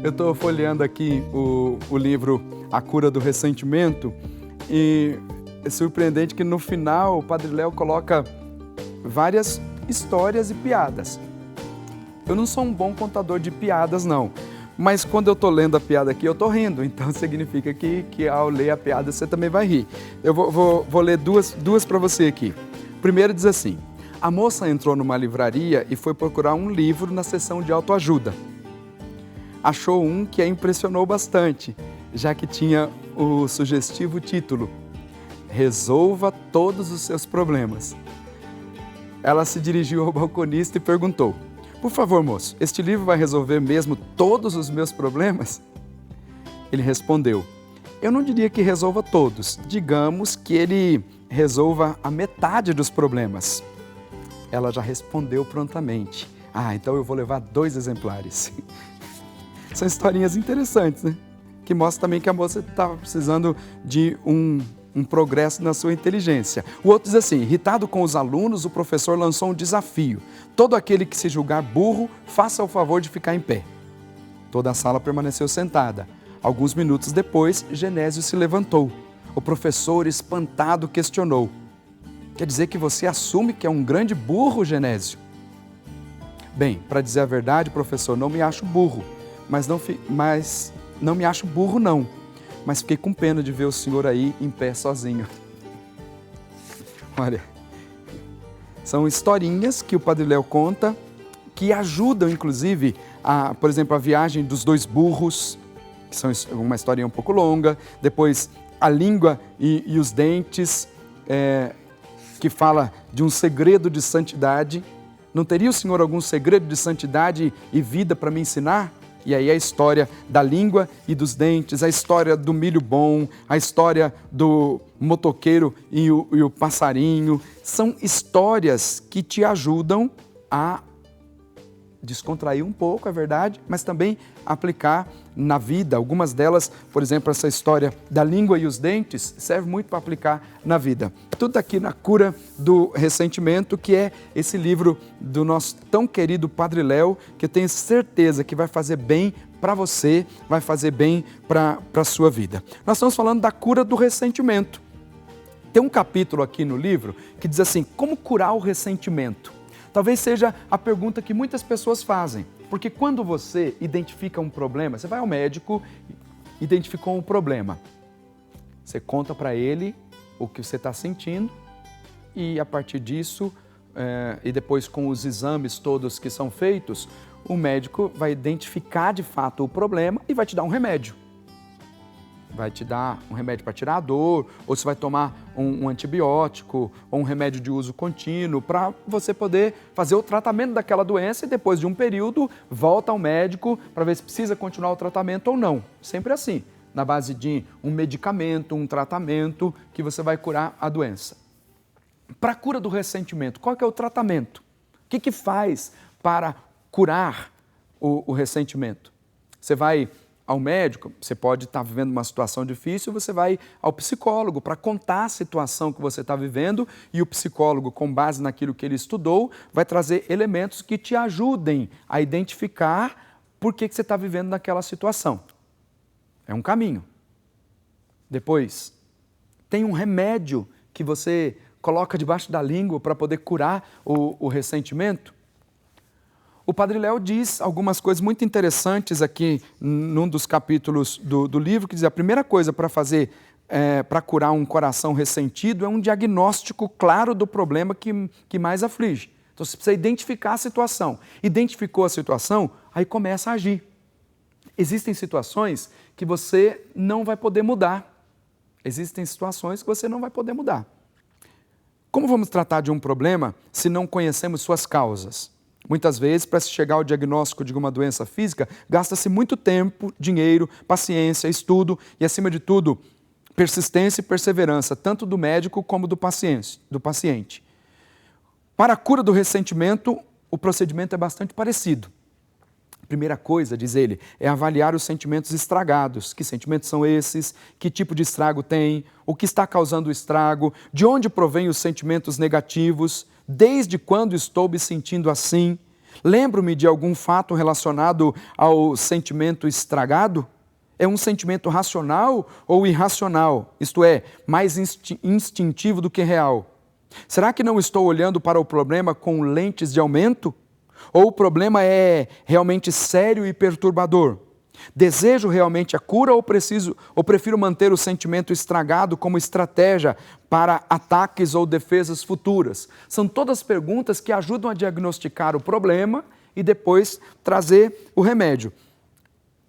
Eu estou folheando aqui o livro A Cura do Ressentimento e é surpreendente que no final o Padre Léo coloca várias histórias e piadas. Eu não sou um bom contador de piadas, não. Mas quando eu estou lendo a piada aqui, eu estou rindo. Então significa que ao ler a piada você também vai rir. Eu vou ler duas para você aqui. Primeiro diz assim: a moça entrou numa livraria e foi procurar um livro na seção de autoajuda. Achou um que a impressionou bastante, já que tinha o sugestivo título: Resolva todos os seus problemas. Ela se dirigiu ao balconista e perguntou: por favor, moço, este livro vai resolver mesmo todos os meus problemas? Ele respondeu: eu não diria que resolva todos, digamos que ele resolva a metade dos problemas. Ela já respondeu prontamente: então eu vou levar 2 exemplares. São historinhas interessantes, né? Que mostram também que a moça estava precisando de um progresso na sua inteligência. O outro diz assim: irritado com os alunos, o professor lançou um desafio. Todo aquele que se julgar burro, faça o favor de ficar em pé. Toda a sala permaneceu sentada. Alguns minutos depois, Genésio se levantou. O professor, espantado, questionou: quer dizer que você assume que é um grande burro, Genésio? Bem, para dizer a verdade, professor, não me acho burro. Mas não me acho burro, não. Mas fiquei com pena de ver o senhor aí em pé sozinho. Olha, são historinhas que o Padre Léo conta, que ajudam, inclusive, por exemplo, a viagem dos 2 burros, que são uma historinha um pouco longa. Depois, a língua e os dentes, que fala de um segredo de santidade. Não teria o senhor algum segredo de santidade e vida para me ensinar? E aí a história da língua e dos dentes, a história do milho bom, a história do motoqueiro e o passarinho. São histórias que te ajudam a descontrair um pouco, é verdade, mas também aplicar na vida. Algumas delas, por exemplo, essa história da língua e os dentes, serve muito para aplicar na vida. Tudo aqui na Cura do Ressentimento, que é esse livro do nosso tão querido Padre Léo, que eu tenho certeza que vai fazer bem para você, vai fazer bem para a sua vida. Nós estamos falando da cura do ressentimento. Tem um capítulo aqui no livro que diz assim: como curar o ressentimento? Talvez seja a pergunta que muitas pessoas fazem, porque quando você identifica um problema, você vai ao médico, identificou um problema, você conta para ele o que você está sentindo e a partir disso, e depois com os exames todos que são feitos, o médico vai identificar de fato o problema e vai te dar um remédio. Vai te dar um remédio para tirar a dor, ou você vai tomar um antibiótico, ou um remédio de uso contínuo, para você poder fazer o tratamento daquela doença e depois de um período volta ao médico para ver se precisa continuar o tratamento ou não. Sempre assim, na base de um medicamento, um tratamento que você vai curar a doença. Para a cura do ressentimento, qual que é o tratamento? O que faz para curar o ressentimento? Você vai ao médico, você pode estar vivendo uma situação difícil, você vai ao psicólogo para contar a situação que você está vivendo e o psicólogo, com base naquilo que ele estudou, vai trazer elementos que te ajudem a identificar por que você está vivendo naquela situação. É um caminho. Depois, tem um remédio que você coloca debaixo da língua para poder curar o ressentimento. O Padre Léo diz algumas coisas muito interessantes aqui num dos capítulos do livro, que diz: a primeira coisa para fazer, para curar um coração ressentido é um diagnóstico claro do problema que mais aflige. Então você precisa identificar a situação. Identificou a situação, aí começa a agir. Existem situações que você não vai poder mudar. Existem situações que você não vai poder mudar. Como vamos tratar de um problema se não conhecemos suas causas? Muitas vezes, para se chegar ao diagnóstico de uma doença física, gasta-se muito tempo, dinheiro, paciência, estudo e, acima de tudo, persistência e perseverança, tanto do médico como do paciente. Para a cura do ressentimento, o procedimento é bastante parecido. A primeira coisa, diz ele, é avaliar os sentimentos estragados. Que sentimentos são esses? Que tipo de estrago tem? O que está causando o estrago? De onde provém os sentimentos negativos? Desde quando estou me sentindo assim? Lembro-me de algum fato relacionado ao sentimento estragado? É um sentimento racional ou irracional? Isto é, mais instintivo do que real? Será que não estou olhando para o problema com lentes de aumento? Ou o problema é realmente sério e perturbador? Desejo realmente a cura ou prefiro manter o sentimento estragado como estratégia para ataques ou defesas futuras? São todas perguntas que ajudam a diagnosticar o problema e depois trazer o remédio.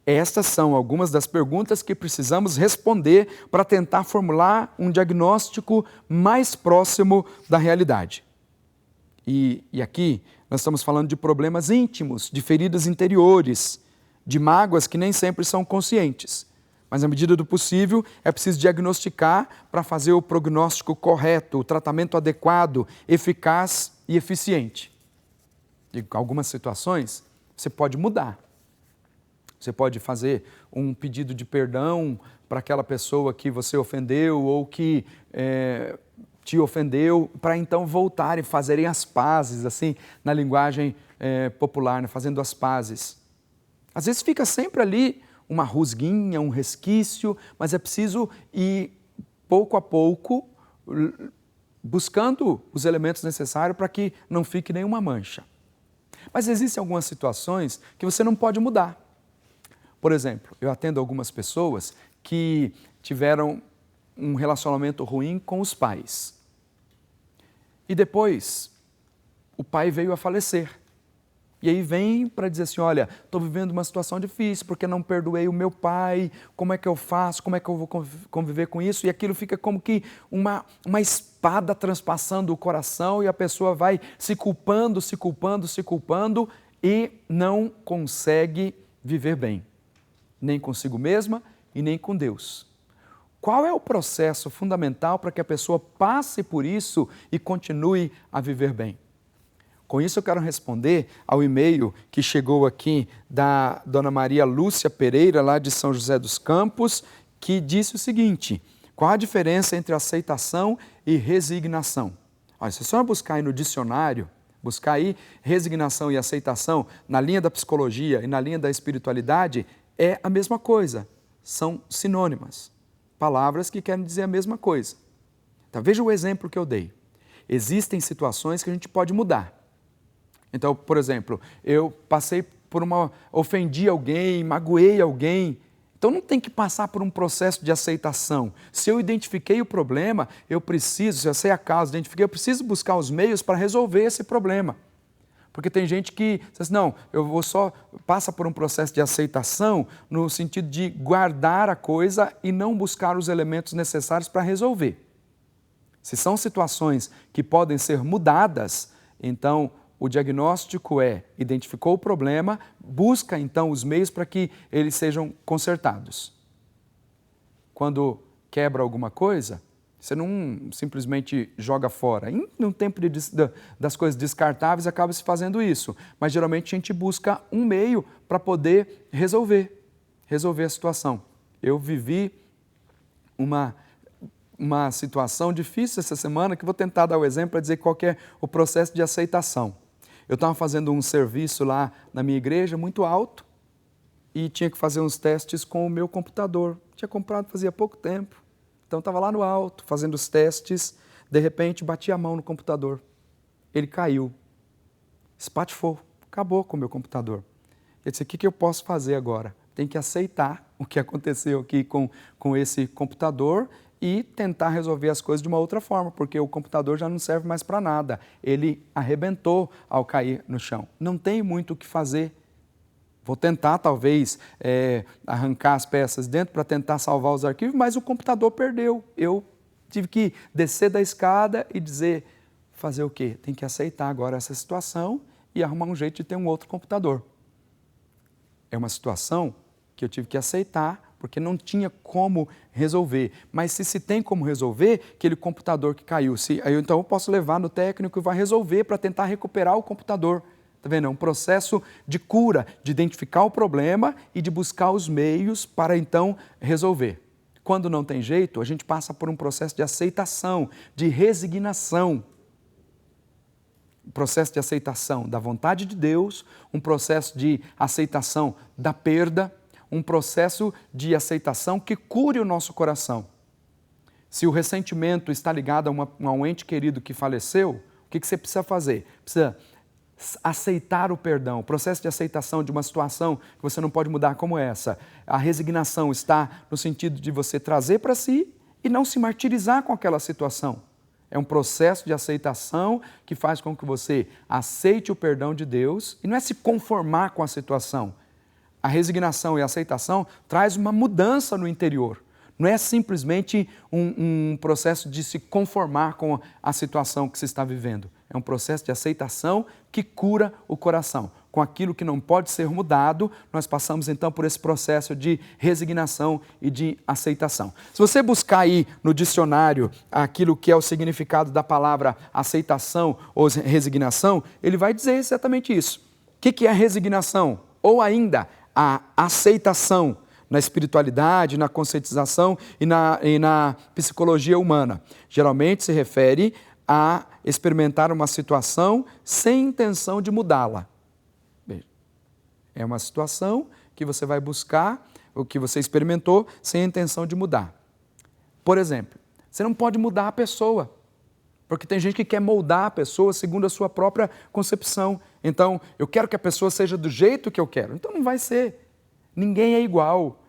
Estas são algumas das perguntas que precisamos responder para tentar formular um diagnóstico mais próximo da realidade. E aqui nós estamos falando de problemas íntimos, de feridas interiores, de mágoas que nem sempre são conscientes. Mas, na medida do possível, é preciso diagnosticar para fazer o prognóstico correto, o tratamento adequado, eficaz e eficiente. Em algumas situações, você pode mudar. Você pode fazer um pedido de perdão para aquela pessoa que você ofendeu ou que te ofendeu, para então voltarem, fazerem as pazes, assim, na linguagem popular, né? Fazendo as pazes. Às vezes fica sempre ali uma rusguinha, um resquício, mas é preciso ir pouco a pouco buscando os elementos necessários para que não fique nenhuma mancha. Mas existem algumas situações que você não pode mudar. Por exemplo, eu atendo algumas pessoas que tiveram um relacionamento ruim com os pais. E depois, o pai veio a falecer. E aí vem para dizer assim, olha, estou vivendo uma situação difícil porque não perdoei o meu pai, como é que eu faço, como é que eu vou conviver com isso? E aquilo fica como que uma espada transpassando o coração e a pessoa vai se culpando e não consegue viver bem. Nem consigo mesma e nem com Deus. Qual é o processo fundamental para que a pessoa passe por isso e continue a viver bem? Com isso eu quero responder ao e-mail que chegou aqui da Dona Maria Lúcia Pereira, lá de São José dos Campos, que disse o seguinte: qual a diferença entre aceitação e resignação? Olha, se a senhora buscar aí no dicionário, buscar aí resignação e aceitação na linha da psicologia e na linha da espiritualidade, é a mesma coisa, são sinônimas, palavras que querem dizer a mesma coisa. Então, veja o exemplo que eu dei. Existem situações que a gente pode mudar. Então, por exemplo, eu ofendi alguém, magoei alguém, então não tem que passar por um processo de aceitação. Se eu identifiquei o problema, se eu sei a causa, eu preciso buscar os meios para resolver esse problema. Porque tem gente que diz assim, não, passa por um processo de aceitação no sentido de guardar a coisa e não buscar os elementos necessários para resolver. Se são situações que podem ser mudadas, então o diagnóstico identificou o problema, busca então os meios para que eles sejam consertados. Quando quebra alguma coisa, você não simplesmente joga fora. No tempo das coisas descartáveis acaba se fazendo isso, mas geralmente a gente busca um meio para poder resolver a situação. Eu vivi uma situação difícil essa semana, que vou tentar dar o exemplo para dizer qual que é o processo de aceitação. Eu estava fazendo um serviço lá na minha igreja muito alto e tinha que fazer uns testes com o meu computador. Tinha comprado fazia pouco tempo. Então, estava lá no alto, fazendo os testes, de repente, bati a mão no computador. Ele caiu, espatifou, acabou com o meu computador. Eu disse, o que eu posso fazer agora? Tem que aceitar o que aconteceu aqui com esse computador e tentar resolver as coisas de uma outra forma, porque o computador já não serve mais para nada. Ele arrebentou ao cair no chão. Não tem muito o que fazer. Vou tentar, talvez, arrancar as peças dentro para tentar salvar os arquivos, mas o computador perdeu. Eu tive que descer da escada e dizer, fazer o quê? Tem que aceitar agora essa situação e arrumar um jeito de ter um outro computador. É uma situação que eu tive que aceitar, porque não tinha como resolver. Mas se tem como resolver, aquele computador que caiu, então eu posso levar no técnico e vai resolver para tentar recuperar o computador. Está vendo? É um processo de cura, de identificar o problema e de buscar os meios para então resolver. Quando não tem jeito, a gente passa por um processo de aceitação, de resignação. processo de aceitação da vontade de Deus, um processo de aceitação da perda, um processo de aceitação que cure o nosso coração. Se o ressentimento está ligado a um ente querido que faleceu, o que você precisa fazer? Precisa aceitar o perdão, o processo de aceitação de uma situação que você não pode mudar como essa. A resignação está no sentido de você trazer para si e não se martirizar com aquela situação. É um processo de aceitação que faz com que você aceite o perdão de Deus e não é se conformar com a situação. A resignação e a aceitação traz uma mudança no interior. Não é simplesmente um processo de se conformar com a situação que se está vivendo. É um processo de aceitação que cura o coração. Com aquilo que não pode ser mudado, nós passamos então por esse processo de resignação e de aceitação. Se você buscar aí no dicionário aquilo que é o significado da palavra aceitação ou resignação, ele vai dizer exatamente isso. O que é a resignação? Ou ainda, a aceitação na espiritualidade, na conscientização e na psicologia humana. Geralmente se refere a experimentar uma situação sem intenção de mudá-la. É uma situação que você vai buscar, o que você experimentou, sem a intenção de mudar. Por exemplo, você não pode mudar a pessoa, porque tem gente que quer moldar a pessoa segundo a sua própria concepção. Então, eu quero que a pessoa seja do jeito que eu quero. Então não vai ser. Ninguém é igual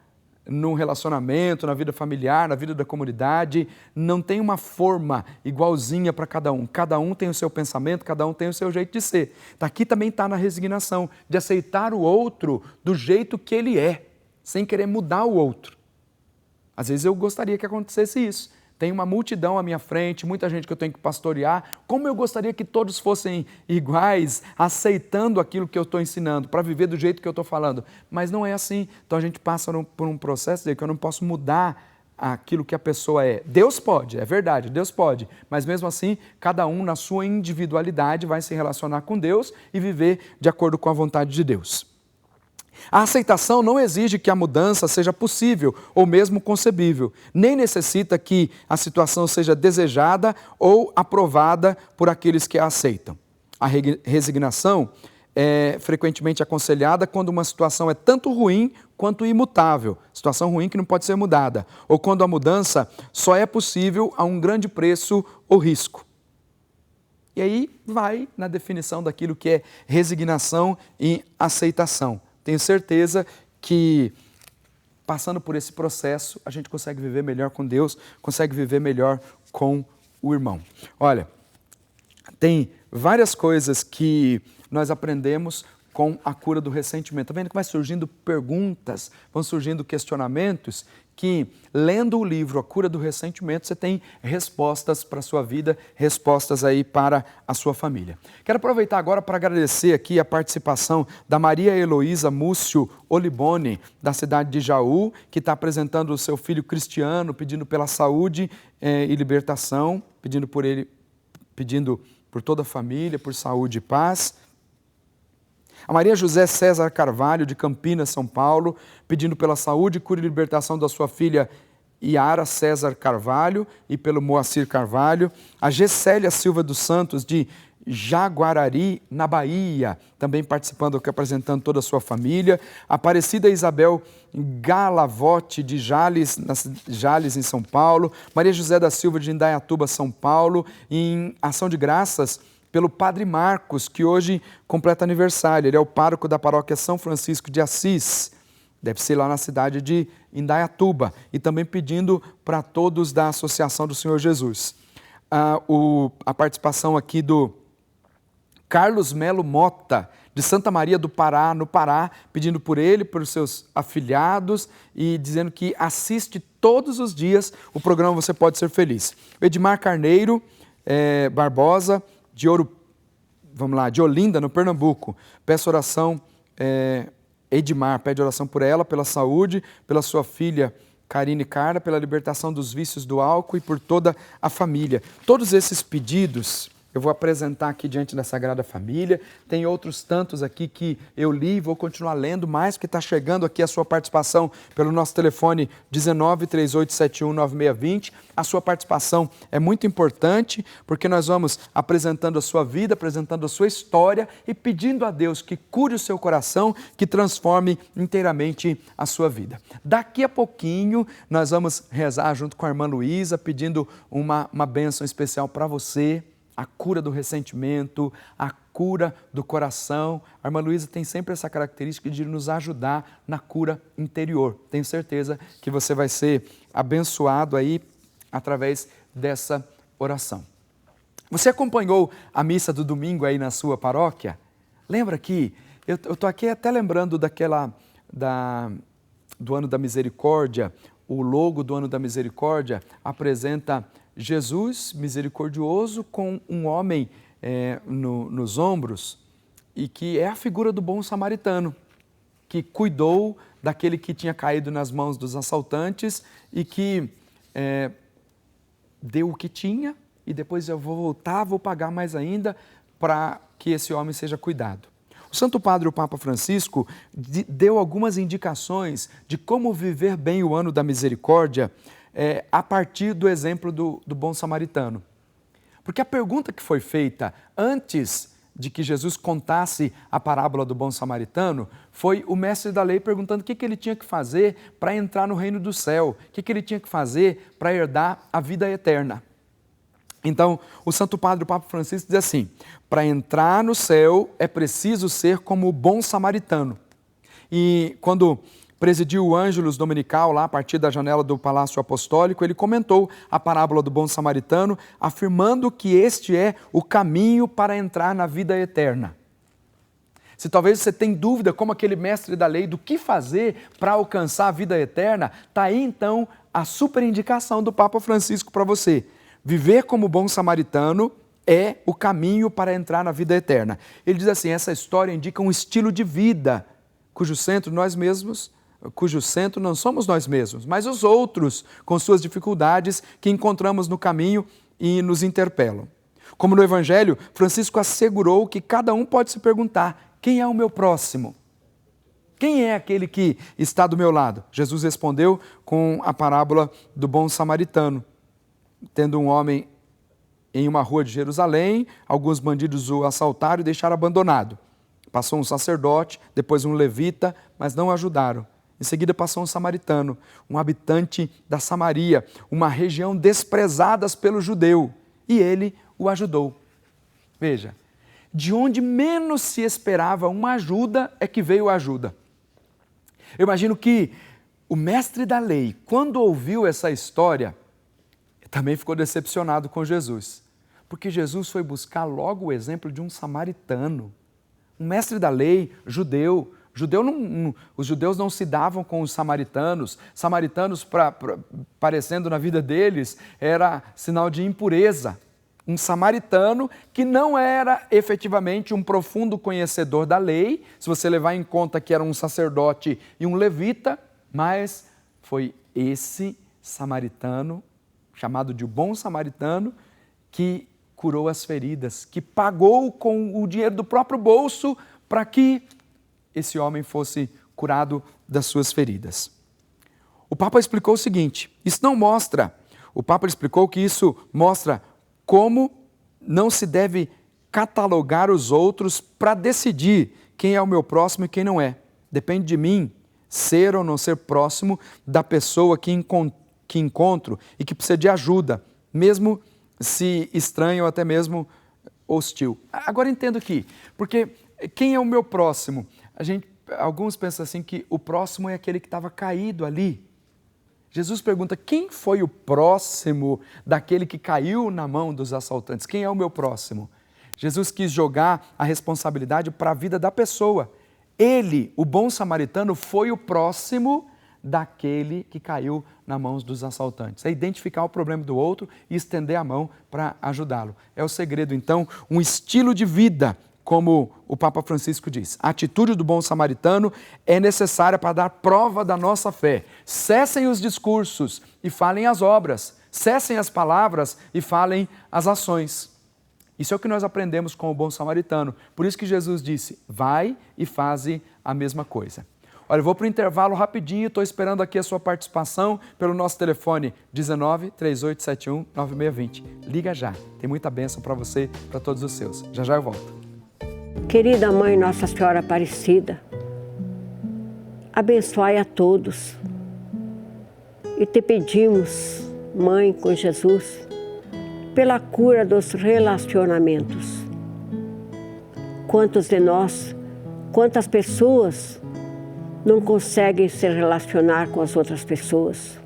no relacionamento, na vida familiar, na vida da comunidade. Não tem uma forma igualzinha para cada um. Cada um tem o seu pensamento, cada um tem o seu jeito de ser. Aqui também está na resignação, de aceitar o outro do jeito que ele é, sem querer mudar o outro. Às vezes eu gostaria que acontecesse isso. Tem uma multidão à minha frente, muita gente que eu tenho que pastorear. Como eu gostaria que todos fossem iguais, aceitando aquilo que eu estou ensinando, para viver do jeito que eu estou falando. Mas não é assim. Então a gente passa por um processo de que eu não posso mudar aquilo que a pessoa é. Deus pode, é verdade, Deus pode. Mas mesmo assim, cada um na sua individualidade vai se relacionar com Deus e viver de acordo com a vontade de Deus. A aceitação não exige que a mudança seja possível ou mesmo concebível, nem necessita que a situação seja desejada ou aprovada por aqueles que a aceitam. A resignação é frequentemente aconselhada quando uma situação é tanto ruim quanto imutável, situação ruim que não pode ser mudada, ou quando a mudança só é possível a um grande preço ou risco. E aí vai na definição daquilo que é resignação e aceitação. Tenho certeza que, passando por esse processo, a gente consegue viver melhor com Deus, consegue viver melhor com o irmão. Olha, tem várias coisas que nós aprendemos com a cura do ressentimento. Está vendo que vai surgindo perguntas, vão surgindo questionamentos que, lendo o livro A Cura do Ressentimento, você tem respostas para a sua vida, respostas aí para a sua família. Quero aproveitar agora para agradecer aqui a participação da Maria Heloísa Múcio Olibone, da cidade de Jaú, que está apresentando o seu filho Cristiano, pedindo pela saúde e libertação, pedindo por toda a família, por saúde e paz. A Maria José César Carvalho, de Campinas, São Paulo, pedindo pela saúde, cura e libertação da sua filha Iara César Carvalho e pelo Moacir Carvalho. A Gessélia Silva dos Santos, de Jaguarari, na Bahia, também participando aqui, apresentando toda a sua família. A Aparecida Isabel Galavotti, de Jales, em São Paulo. Maria José da Silva, de Indaiatuba, São Paulo. Em ação de graças pelo Padre Marcos, que hoje completa aniversário. Ele é o pároco da paróquia São Francisco de Assis, deve ser lá na cidade de Indaiatuba, e também pedindo para todos da Associação do Senhor Jesus. A participação aqui do Carlos Melo Mota, de Santa Maria do Pará, no Pará, pedindo por ele, por seus afilhados e dizendo que assiste todos os dias o programa Você Pode Ser Feliz. Edmar Carneiro Barbosa, de Olinda, no Pernambuco. Peço oração, Edmar, pede oração por ela, pela saúde, pela sua filha Karine Carla, pela libertação dos vícios do álcool e por toda a família. Todos esses pedidos eu vou apresentar aqui diante da Sagrada Família. Tem outros tantos aqui que eu li e vou continuar lendo, mais que está chegando aqui a sua participação pelo nosso telefone 1938719620. A sua participação é muito importante, porque nós vamos apresentando a sua vida, apresentando a sua história e pedindo a Deus que cure o seu coração, que transforme inteiramente a sua vida. Daqui a pouquinho nós vamos rezar junto com a irmã Luísa, pedindo uma bênção especial para você, a cura do ressentimento, a cura do coração. A irmã Luísa tem sempre essa característica de nos ajudar na cura interior. Tenho certeza que você vai ser abençoado aí através dessa oração. Você acompanhou a missa do domingo aí na sua paróquia? Lembra que eu estou aqui até lembrando do Ano da Misericórdia. O logo do Ano da Misericórdia apresenta Jesus misericordioso com um homem nos ombros, e que é a figura do bom samaritano, que cuidou daquele que tinha caído nas mãos dos assaltantes e que deu o que tinha, e depois eu vou voltar, vou pagar mais ainda para que esse homem seja cuidado. O Santo Padre, o Papa Francisco, deu algumas indicações de como viver bem o Ano da Misericórdia a partir do exemplo do bom samaritano. Porque a pergunta que foi feita antes de que Jesus contasse a parábola do bom samaritano foi o mestre da lei perguntando o que ele tinha que fazer para entrar no reino do céu, o que ele tinha que fazer para herdar a vida eterna. Então, o Santo Padre, o Papa Francisco, diz assim: para entrar no céu é preciso ser como o bom samaritano. E quando presidiu o Ângelus Dominical, lá a partir da janela do Palácio Apostólico, ele comentou a parábola do bom samaritano, afirmando que este é o caminho para entrar na vida eterna. Se talvez você tenha dúvida, como aquele mestre da lei, do que fazer para alcançar a vida eterna, está aí então a super indicação do Papa Francisco para você. Viver como bom samaritano é o caminho para entrar na vida eterna. Ele diz assim: essa história indica um estilo de vida cujo centro não somos nós mesmos, mas os outros, com suas dificuldades que encontramos no caminho e nos interpelam. Como no Evangelho, Francisco assegurou que cada um pode se perguntar: quem é o meu próximo? Quem é aquele que está do meu lado? Jesus respondeu com a parábola do bom samaritano. Tendo um homem em uma rua de Jerusalém, alguns bandidos o assaltaram e deixaram abandonado. Passou um sacerdote, depois um levita, mas não o ajudaram. Em seguida passou um samaritano, um habitante da Samaria, uma região desprezada pelo judeu, e ele o ajudou. Veja, de onde menos se esperava uma ajuda é que veio a ajuda. Eu imagino que o mestre da lei, quando ouviu essa história, também ficou decepcionado com Jesus, porque Jesus foi buscar logo o exemplo de um samaritano, um mestre da lei, judeu. Os judeus não se davam com os samaritanos. Samaritanos, parecendo na vida deles, era sinal de impureza. Um samaritano que não era efetivamente um profundo conhecedor da lei, se você levar em conta que era um sacerdote e um levita, mas foi esse samaritano, chamado de bom samaritano, que curou as feridas, que pagou com o dinheiro do próprio bolso para que esse homem fosse curado das suas feridas. O Papa explicou o seguinte: o Papa explicou que isso mostra como não se deve catalogar os outros para decidir quem é o meu próximo e quem não é. Depende de mim ser ou não ser próximo da pessoa que encontro e que precisa de ajuda, mesmo se estranho ou até mesmo hostil. Agora entendo aqui, porque quem é o meu próximo? Alguns pensam assim que o próximo é aquele que estava caído ali. Jesus pergunta: quem foi o próximo daquele que caiu na mão dos assaltantes? Quem é o meu próximo? Jesus quis jogar a responsabilidade para a vida da pessoa. Ele, o bom samaritano, foi o próximo daquele que caiu nas mãos dos assaltantes. É identificar o problema do outro e estender a mão para ajudá-lo. É o segredo, então, um estilo de vida, como o Papa Francisco diz. A atitude do bom samaritano é necessária para dar prova da nossa fé. Cessem os discursos e falem as obras. Cessem as palavras e falem as ações. Isso é o que nós aprendemos com o bom samaritano. Por isso que Jesus disse, vai e faze a mesma coisa. Olha, eu vou para o intervalo rapidinho, estou esperando aqui a sua participação pelo nosso telefone 19 3871 9620. Liga já, tem muita bênção para você, para todos os seus. Já já eu volto. Querida Mãe Nossa Senhora Aparecida, abençoai a todos. E te pedimos, Mãe com Jesus, pela cura dos relacionamentos. Quantos de nós, quantas pessoas não conseguem se relacionar com as outras pessoas?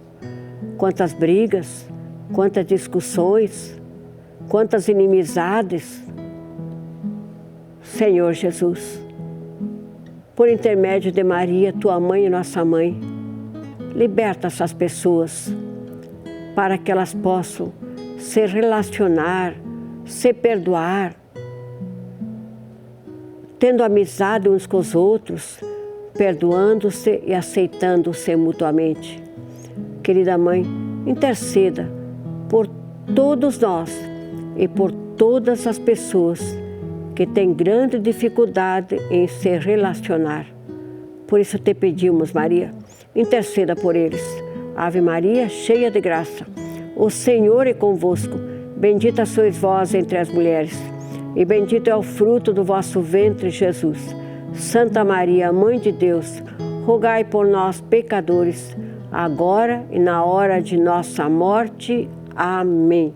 Quantas brigas, quantas discussões, quantas inimizades. Senhor Jesus, por intermédio de Maria, tua mãe e nossa mãe, liberta essas pessoas para que elas possam se relacionar, se perdoar, tendo amizade uns com os outros, perdoando-se e aceitando-se mutuamente. Querida Mãe, interceda por todos nós e por todas as pessoas que têm grande dificuldade em se relacionar. Por isso te pedimos, Maria, interceda por eles. Ave Maria, cheia de graça, o Senhor é convosco. Bendita sois vós entre as mulheres, e bendito é o fruto do vosso ventre, Jesus. Santa Maria, Mãe de Deus, rogai por nós, pecadores, agora e na hora de nossa morte. Amém.